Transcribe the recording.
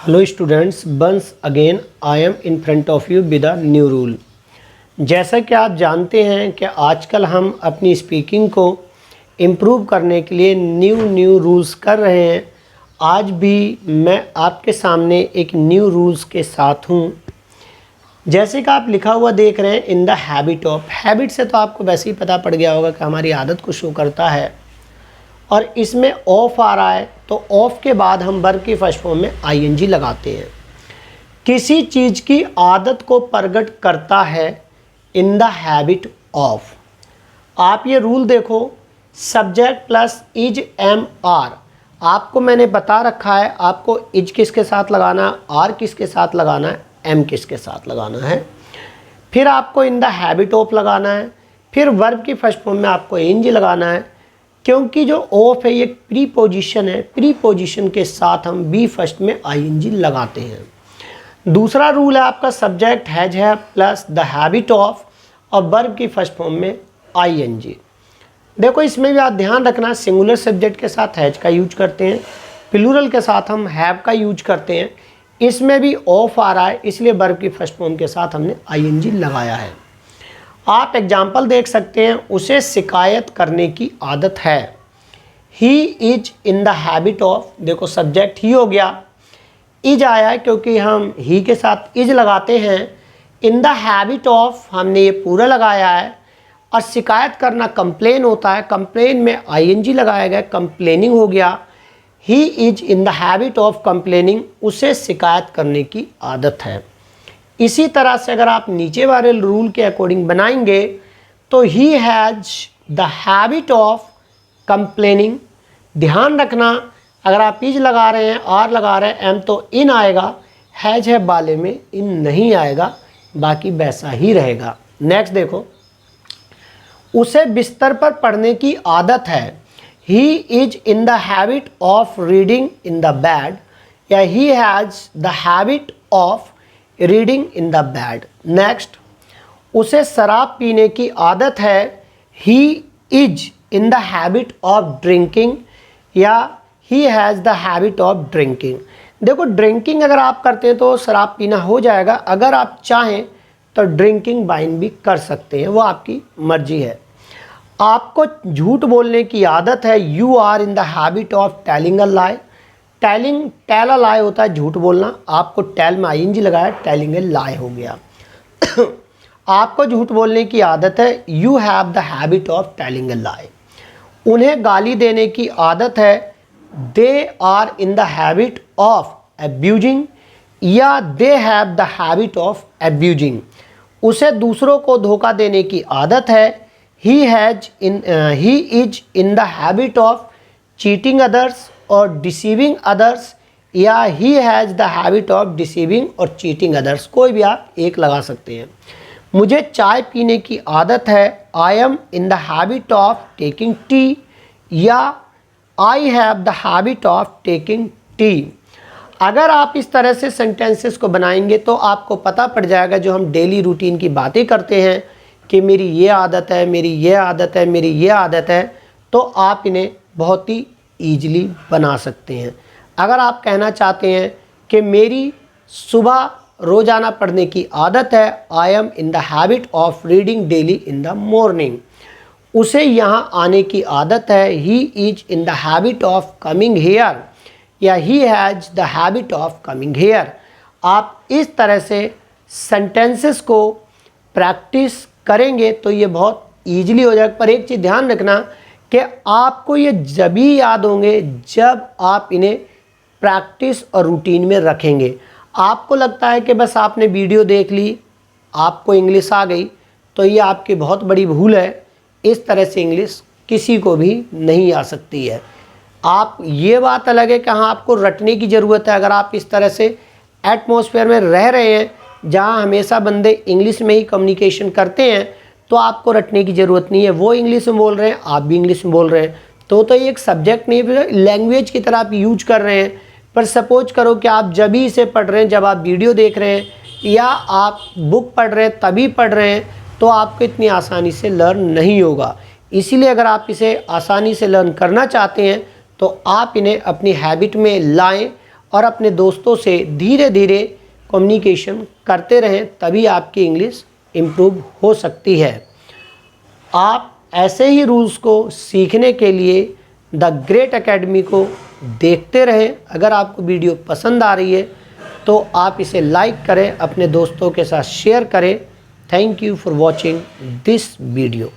Hello students, once again I am in front of you with a new rule. जैसा कि आप जानते हैं कि आजकल हम अपनी स्पीकिंग को इम्प्रूव करने के लिए न्यू रूल्स कर रहे हैं। आज भी मैं आपके सामने एक न्यू रूल्स के साथ हूँ। जैसे कि आप लिखा हुआ देख रहे हैं, इन द हैबिट ऑफ। हैबिट से तो आपको वैसे ही पता पड़ गया होगा कि हमारी आदत को शो करता है, और इसमें ऑफ आ रहा है तो ऑफ के बाद हम वर्ब की फर्स्ट फॉर्म में आईएनजी लगाते हैं। किसी चीज़ की आदत को प्रकट करता है इन द हैबिट ऑफ। आप ये रूल देखो, subject plus is M R. आपको मैंने बता रखा है आपको इज किसके साथ लगाना है, आर किसके साथ लगाना है, एम किसके साथ लगाना है। फिर आपको इन द हैबिट ऑफ लगाना है, फिर वर्ब की फर्स्ट फॉर्म में आपको एनजी लगाना है, क्योंकि जो ऑफ है ये प्री पोजीशन है। प्री पोजीशन के साथ हम बी फर्स्ट में आईएनजी लगाते हैं। दूसरा रूल है आपका सब्जेक्ट हैज है प्लस द हैबिट ऑफ और वर्ब की फर्स्ट फॉर्म में आईएनजी। देखो इसमें भी आप ध्यान रखना, सिंगुलर सब्जेक्ट के साथ हैज का यूज करते हैं, प्लूरल के साथ हम हैव का यूज करते हैं। इसमें भी ऑफ आ रहा है, इसलिए वर्ब की फर्स्ट फॉर्म के साथ हमने आईएनजी लगाया है। आप एग्जाम्पल देख सकते हैं, उसे शिकायत करने की आदत है। He is in the habit of. देखो सब्जेक्ट ही हो गया, इज आया है क्योंकि हम ही के साथ इज लगाते हैं। इन द हैबिट ऑफ हमने ये पूरा लगाया है, और शिकायत करना कंप्लेन होता है, कंप्लेन में आईएनजी लगाया गया, कंप्लेनिंग हो गया। ही is in the habit of complaining, उसे शिकायत करने की आदत है। इसी तरह से अगर आप नीचे वाले रूल के अकॉर्डिंग बनाएंगे तो ही has the habit of complaining. ध्यान रखना, अगर आप इज लगा रहे हैं, आर लगा रहे हैं, एम तो इन आएगा, हैज है वाले में इन नहीं आएगा, बाकी वैसा ही रहेगा। नेक्स्ट देखो, उसे बिस्तर पर पढ़ने की आदत है। He is in the habit of reading in the bed, या he has the habit of reading in the bed. Next, उसे शराब पीने की आदत है। He is in the habit of drinking, या he has the habit of drinking. देखो drinking अगर आप करते हैं तो शराब पीना हो जाएगा, अगर आप चाहें तो ड्रिंकिंग वाइन भी कर सकते हैं, वो आपकी मर्जी है। आपको झूठ बोलने की आदत है। You are in the habit of telling a lie. Tell a lie होता है झूठ बोलना, आपको टेल में आईएनजी लगाया, टेलिंग ए लाई हो गया। आपको झूठ बोलने की आदत है। You have the habit of telling a lie. उन्हें गाली देने की आदत है। They are in the habit of abusing, या they have the habit of abusing. उसे दूसरों को धोखा देने की आदत है। He is in the habit of cheating others और डिसीविंग अदर्स, या he has the habit of deceiving और चीटिंग अदर्स। कोई भी आप एक लगा सकते हैं। मुझे चाय पीने की आदत है। I am in the habit of taking tea, या I have the habit of taking tea. अगर आप इस तरह से सेंटेंसेस को बनाएंगे तो आपको पता पड़ जाएगा, जो हम डेली रूटीन की बातें करते हैं कि मेरी ये आदत है, मेरी ये आदत है, मेरी ये आदत है, तो आप इन्हें बहुत ही ईजिली बना सकते हैं। अगर आप कहना चाहते हैं कि मेरी सुबह रोज़ाना पढ़ने की आदत है, I am in the habit of reading daily in the morning. उसे यहाँ आने की आदत है। He is in the habit of coming here, या he has the habit of coming here. आप इस तरह से सेंटेंसेस को प्रैक्टिस करेंगे तो ये बहुत ईजिली हो जाएगा। पर एक चीज़ ध्यान रखना कि आपको ये जब ही याद होंगे जब आप इन्हें प्रैक्टिस और रूटीन में रखेंगे। आपको लगता है कि बस आपने वीडियो देख ली, आपको इंग्लिश आ गई, तो ये आपकी बहुत बड़ी भूल है। इस तरह से इंग्लिश किसी को भी नहीं आ सकती है। आप ये बात अलग है कि हाँ आपको रटने की ज़रूरत है। अगर आप इस तरह से एटमॉस्फेयर में रह रहे हैं जहाँ हमेशा बंदे इंग्लिश में ही कम्युनिकेशन करते हैं, तो आपको रटने की ज़रूरत नहीं है। वो इंग्लिश में बोल रहे हैं, आप भी इंग्लिश में बोल रहे हैं, तो ये एक सब्जेक्ट नहीं है, लैंग्वेज की तरह आप यूज कर रहे हैं। पर सपोज करो कि आप जब ही इसे पढ़ रहे हैं जब आप वीडियो देख रहे हैं, या आप बुक पढ़ रहे हैं तभी पढ़ रहे हैं, तो आपको इतनी आसानी से लर्न नहीं होगा। इसीलिए अगर आप इसे आसानी से लर्न करना चाहते हैं तो आप इन्हें अपनी हैबिट में लाएँ और अपने दोस्तों से धीरे धीरे कम्युनिकेशन करते रहें, तभी आपकी इंग्लिश इम्प्रूव हो सकती है। आप ऐसे ही रूल्स को सीखने के लिए द ग्रेट एकेडमी को देखते रहें। अगर आपको वीडियो पसंद आ रही है तो आप इसे लाइक करें, अपने दोस्तों के साथ शेयर करें। Thank you for watching this video.